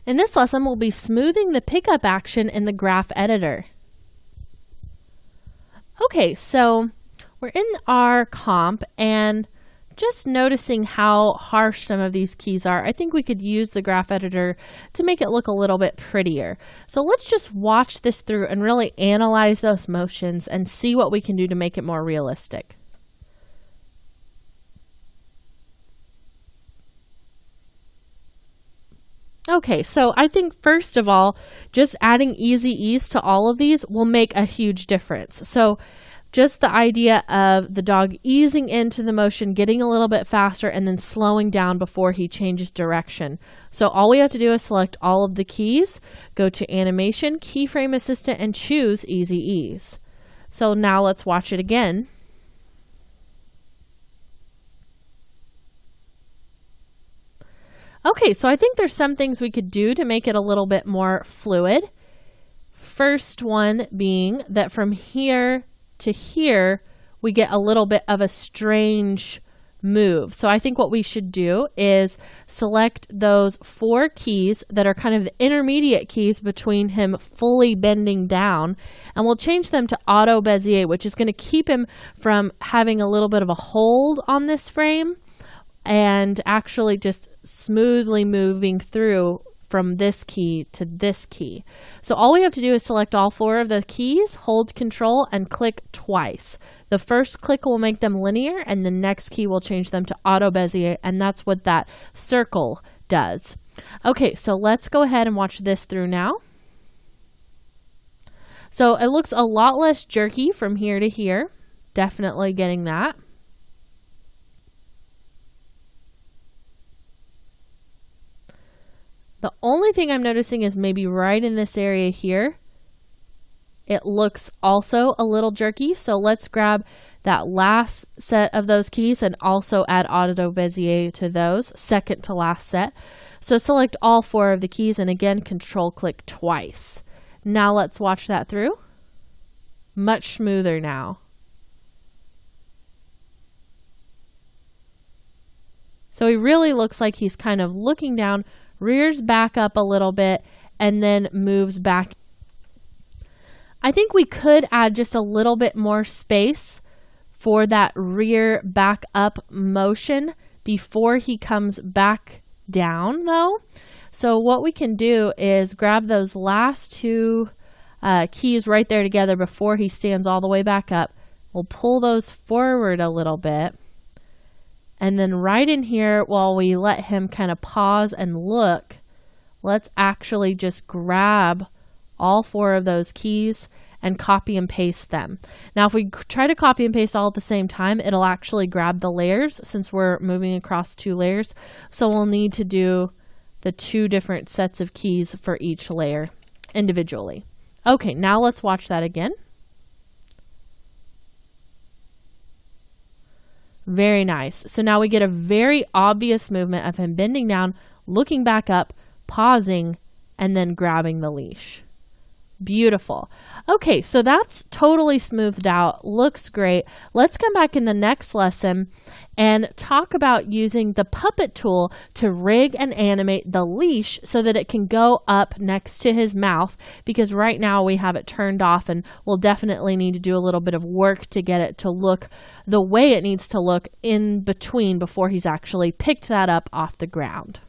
In this lesson, we'll be smoothing the pickup action in the graph editor. Okay, so we're in our comp and just noticing how harsh some of these keys are. I think we could use the graph editor to make it look a little bit prettier. So let's just watch this through and really analyze those motions and see what we can do to make it more realistic. Okay, so I think first of all, just adding easy ease to all of these will make a huge difference. So just the idea of the dog easing into the motion, getting a little bit faster, and then slowing down before he changes direction. So all we have to do is select all of the keys, go to Animation, Keyframe Assistant, and choose Easy Ease. So now let's watch it again. Okay, so I think there's some things we could do to make it a little bit more fluid. First one being that from here to here, we get a little bit of a strange move. So I think what we should do is select those 4 keys that are kind of the intermediate keys between him fully bending down, and we'll change them to Auto Bezier, which is going to keep him from having a little bit of a hold on this frame and actually just smoothly moving through from this key to this key. So all we have to do is select all 4 of the keys, hold Control, and click twice. The first click will make them linear, and the next key will change them to Auto Bezier, and that's what that circle does. Okay, so let's go ahead and watch this through now. So it looks a lot less jerky from here to here. Definitely getting that. The only thing I'm noticing is maybe right in this area here, it looks also a little jerky. So let's grab that last set of those keys and also add Auto Bezier to those, second to last set. So select all 4 of the keys and again, Control click twice. Now let's watch that through. Much smoother now. So he really looks like he's kind of looking down, rears back up a little bit, and then moves back. I think we could add just a little bit more space for that rear back up motion before he comes back down though. So what we can do is grab those last 2 keys right there together before he stands all the way back up. We'll pull those forward a little bit. And then right in here, while we let him kind of pause and look, let's actually just grab all 4 of those keys and copy and paste them. Now, if we try to copy and paste all at the same time, it'll actually grab the layers since we're moving across 2 layers. So we'll need to do the 2 different sets of keys for each layer individually. Okay, now let's watch that again. Very nice. So now we get a very obvious movement of him bending down, looking back up, pausing, and then grabbing the leash. Beautiful. Okay, so that's totally smoothed out. Looks great. Let's come back in the next lesson and talk about using the puppet tool to rig and animate the leash so that it can go up next to his mouth, because right now we have it turned off and we'll definitely need to do a little bit of work to get it to look the way it needs to look in between before he's actually picked that up off the ground.